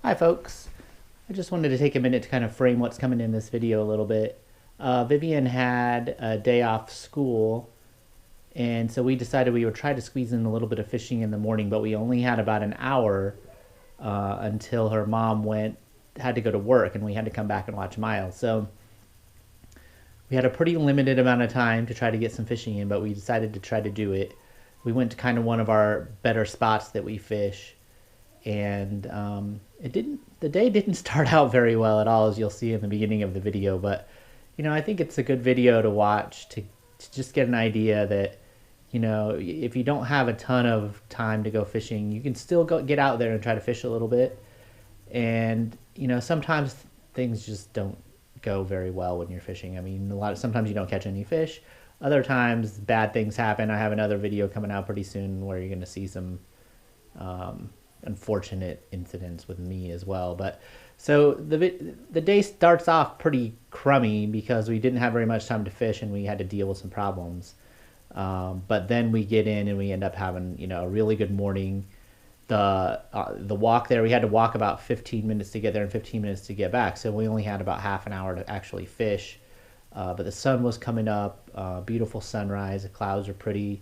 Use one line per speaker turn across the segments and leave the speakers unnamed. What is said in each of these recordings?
Hi folks, I just wanted to take a minute to kind of frame what's coming in this video a little bit. Vivian had a day off school, and so we decided we would try to squeeze in a little bit of fishing in the morning, but we only had about an hour until her mom had to go to work, and we had to come back and watch Miles. So we had a pretty limited amount of time to try to get some fishing in, but we decided to try to do it. We went to kind of one of our better spots that we fish, and the day didn't start out very well at all, as you'll see in the beginning of the video. But I think it's a good video to watch to just get an idea that if you don't have a ton of time to go fishing, you can still get out there and try to fish a little bit. And sometimes things just don't go very well when you're fishing. I mean, sometimes you don't catch any fish. Other times bad things happen. I have another video coming out pretty soon where you're going to see some unfortunate incidents with me as well. But so the day starts off pretty crummy because we didn't have very much time to fish and we had to deal with some problems. But then we get in and we end up having a really good morning. The walk there, we had to walk about 15 minutes to get there and 15 minutes to get back, so we only had about half an hour to actually fish. But the sun was coming up, beautiful sunrise, the clouds are pretty.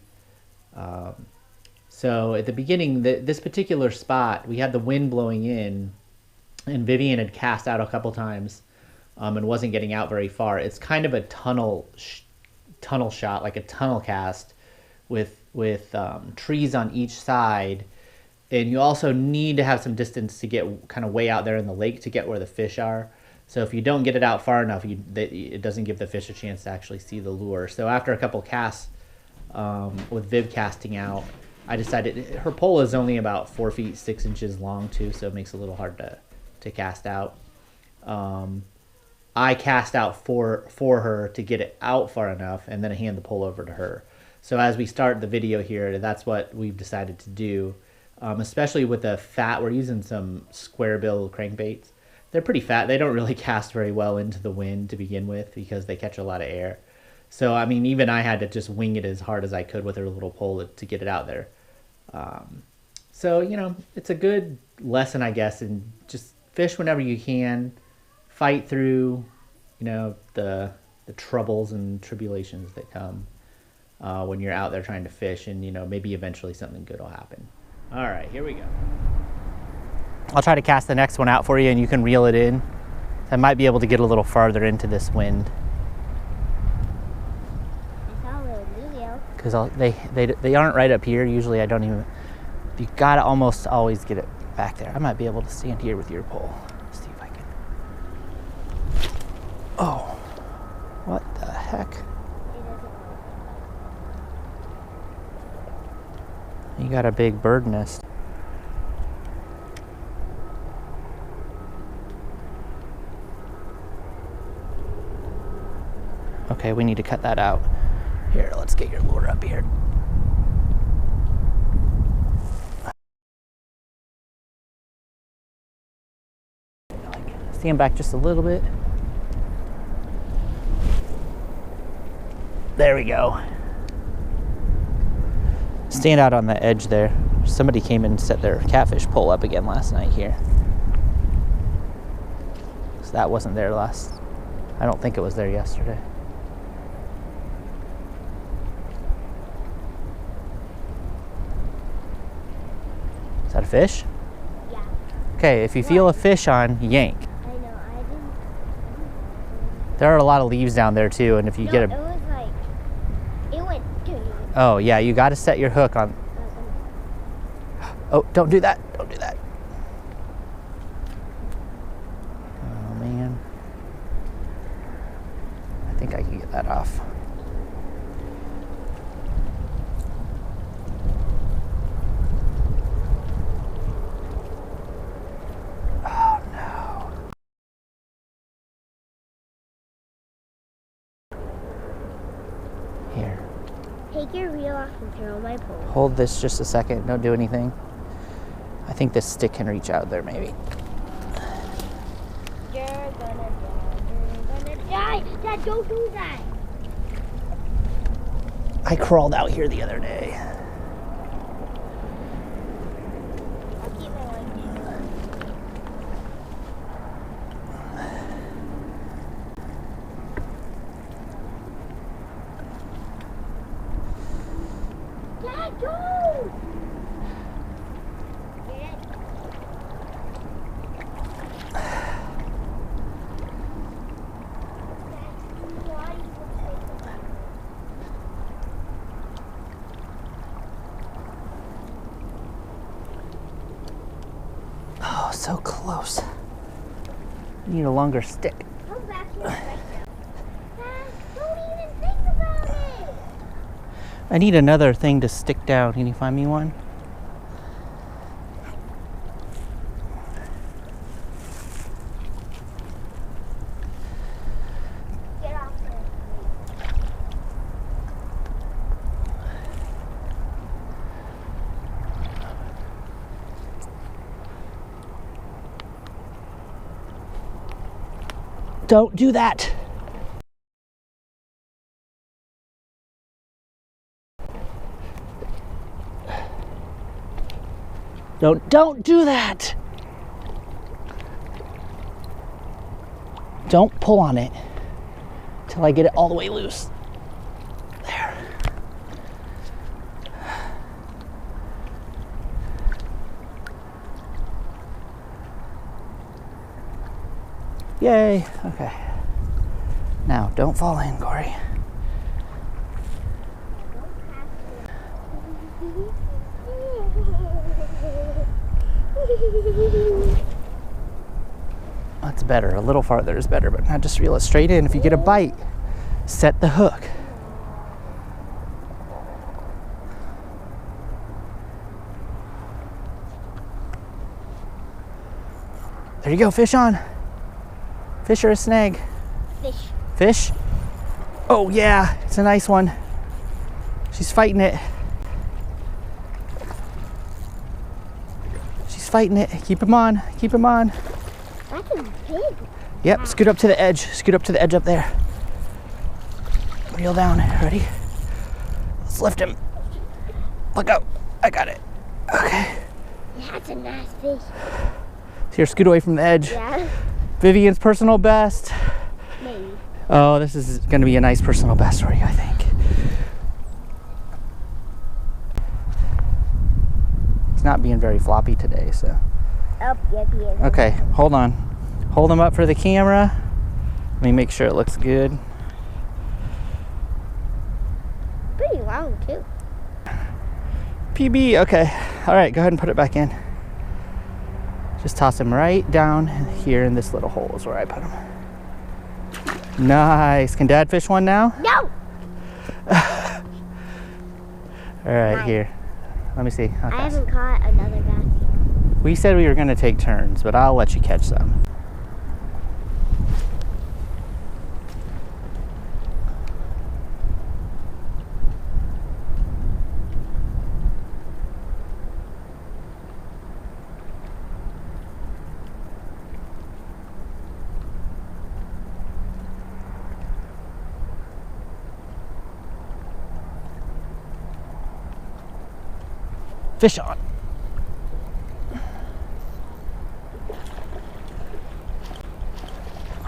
So at the beginning, this particular spot, we had the wind blowing in, and Vivian had cast out a couple times and wasn't getting out very far. It's kind of a tunnel shot, like a tunnel cast with trees on each side. And you also need to have some distance to get kind of way out there in the lake to get where the fish are. So if you don't get it out far enough, it doesn't give the fish a chance to actually see the lure. So after a couple casts with Viv casting out, I decided her pole is only about 4 feet 6 inches long too, so it makes it a little hard to cast out. I cast out for her to get it out far enough, and then I hand the pole over to her. So as we start the video here, that's what we've decided to do. Especially with the fat, we're using some square bill crankbaits. They're pretty fat. They don't really cast very well into the wind to begin with because they catch a lot of air. So I mean, even I had to just wing it as hard as I could with her little pole to get it out there. So it's a good lesson, I guess, and just fish whenever you can. Fight through the troubles and tribulations that come when you're out there trying to fish, and maybe eventually something good will happen. All right, here we go. I'll try to cast the next one out for you and you can reel it in. I might be able to get a little farther into this wind.
I saw a little video.
Because they aren't right up here. Usually I don't even, you gotta almost always get it back there. I might be able to stand here with your pole. Let's see if I can. Oh, what the heck? You got a big bird nest. Okay, we need to cut that out. Here, let's get your lure up here. Stand back just a little bit. There we go. Stand out on the edge there. Somebody came and set their catfish pole up again last night here. So that wasn't there I don't think it was there yesterday. Is that a fish?
Yeah.
Okay, if you feel a fish on, yank.
I know, I didn't.
There are a lot of leaves down there too, and if you get
it was like, it went.
Oh yeah, you got to set your hook on. Oh, don't do that. Don't do that. Oh man. I think I can get that off. Oh no. Here.
Take your reel off and throw my pole.
Hold this just a second. Don't do anything. I think this stick can reach out there, maybe.
You're gonna die. Dad, don't do that.
I crawled out here the other day.
I'll keep my leg down.
Oh, so close. You need a longer stick.
Come back here right now. Dad, don't even think about it.
I need another thing to stick down. Can you find me one?
Get off there.
Don't do that. Don't do that. Don't pull on it till I get it all the way loose. There. Yay. Okay. Now, don't fall in, Corey. That's better. A little farther is better, but not just reel it straight in. If you get a bite, set the hook. There you go, fish on. Fish or a snag?
Fish.
Fish? Oh yeah, it's a nice one. She's fighting it. She's fighting it. Keep him on. Keep him on.
That's a big.
Yep, scoot up to the edge. Scoot up to the edge up there. Reel down. Ready? Let's lift him. Look out. I got it. Okay.
That's a nice fish.
Here, scoot away from the edge.
Yeah.
Vivian's personal best.
Maybe.
Oh, this is going to be a nice personal best for you, I think. He's not being very floppy today, so.
Oh, yep, he is.
Okay, hold on. Hold him up for the camera. Let me make sure it looks good.
Pretty long, too.
PB, okay. All right, go ahead and put it back in. Just toss him right down here in this little hole is where I put him. Nice. Can Dad fish one now?
No!
All right,
Fine.
here. Let me see. How
I
fast?
haven't caught another bass.
We said we were going to take turns, but I'll let you catch some. Fish on.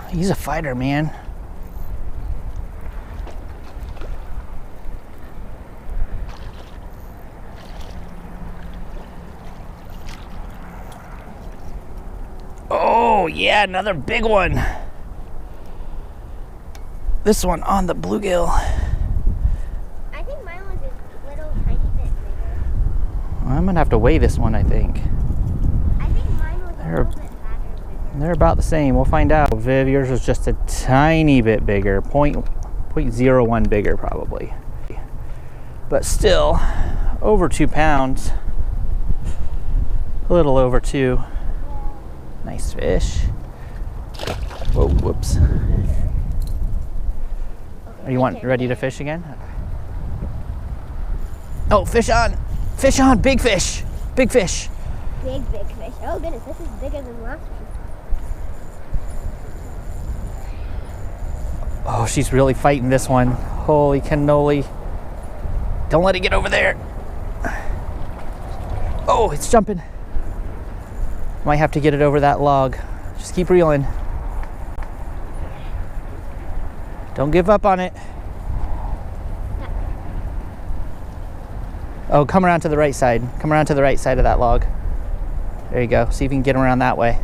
He's a fighter, man. Oh, yeah, another big one. This one on the bluegill.
I think mine was a little tiny bit bigger.
I'm gonna have to weigh this one, I think.
I think mine was a
They're-
little bit fatter.
They're about the same. We'll find out. Viv, yours was just a tiny bit bigger. 0.01 bigger, probably. But still, over 2 pounds. A little over 2. Nice fish. Whoa, whoops. Are you ready to fish again? Oh, fish on! Fish on! Big fish! Big fish!
Big fish. Oh, goodness, this is bigger than last one.
Oh, she's really fighting this one. Holy cannoli. Don't let it get over there. Oh, it's jumping. Might have to get it over that log. Just keep reeling. Don't give up on it. Oh, come around to the right side. Come around to the right side of that log. There you go. See if you can get around that way.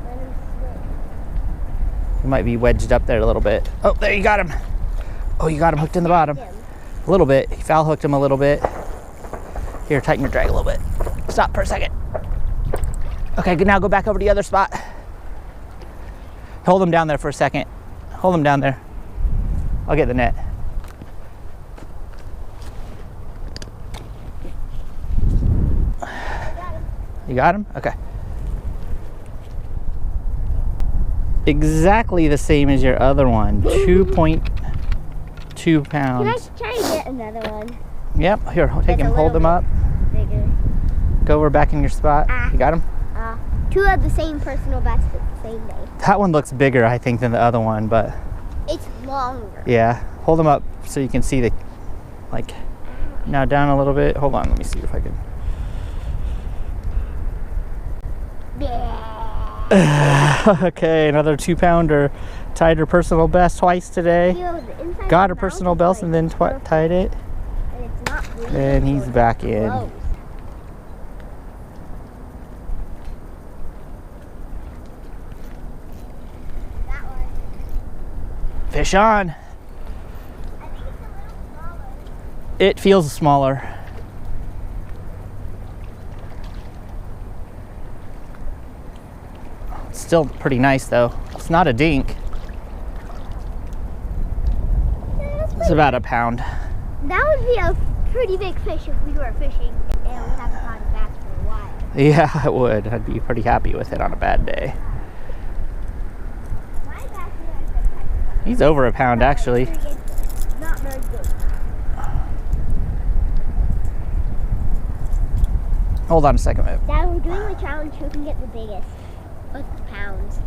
Let him slip.
You might be wedged up there a little bit. Oh, there you got him. Oh, you got him hooked in the bottom.
Him.
A little bit. You foul hooked him a little bit. Here, tighten your drag a little bit. Stop for a second. Okay, good. Now go back over to the other spot. Hold him down there for a second. Hold him down there. I'll get the net. You got him? Okay. Exactly the same as your other one. 2.2 pounds.
Can I try to get another one?
Yep. Here, take
That's
him. Hold him up.
Bigger.
Go over back in your spot. You got him?
Two of the same personal best at the same day.
That one looks bigger, I think, than the other one, but
It's longer.
yeah. Hold him up so you can see the, like, now down a little bit. Hold on, let me see if I can.
Yeah.
Okay, another 2-pounder. Tied her personal best twice today. Got her personal best and then tied it.
And it's not bleeding,
And he's
so
back in.
close. That one.
Fish on.
I think it's a little smaller.
It feels smaller. Still pretty nice though. It's not a dink. It's about a pound.
That would be a pretty big fish if we were fishing and we haven't caught a bass for a while.
Yeah, it would. I'd be pretty happy with it on a bad day.
My bass is
He's over a pound actually.
not very good.
Hold on a second, babe.
Dad, we're doing the challenge who can get the biggest with the pounds.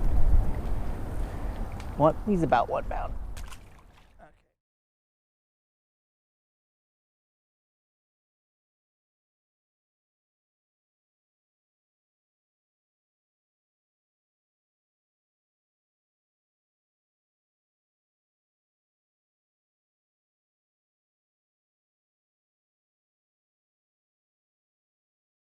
What? He's about 1 pound.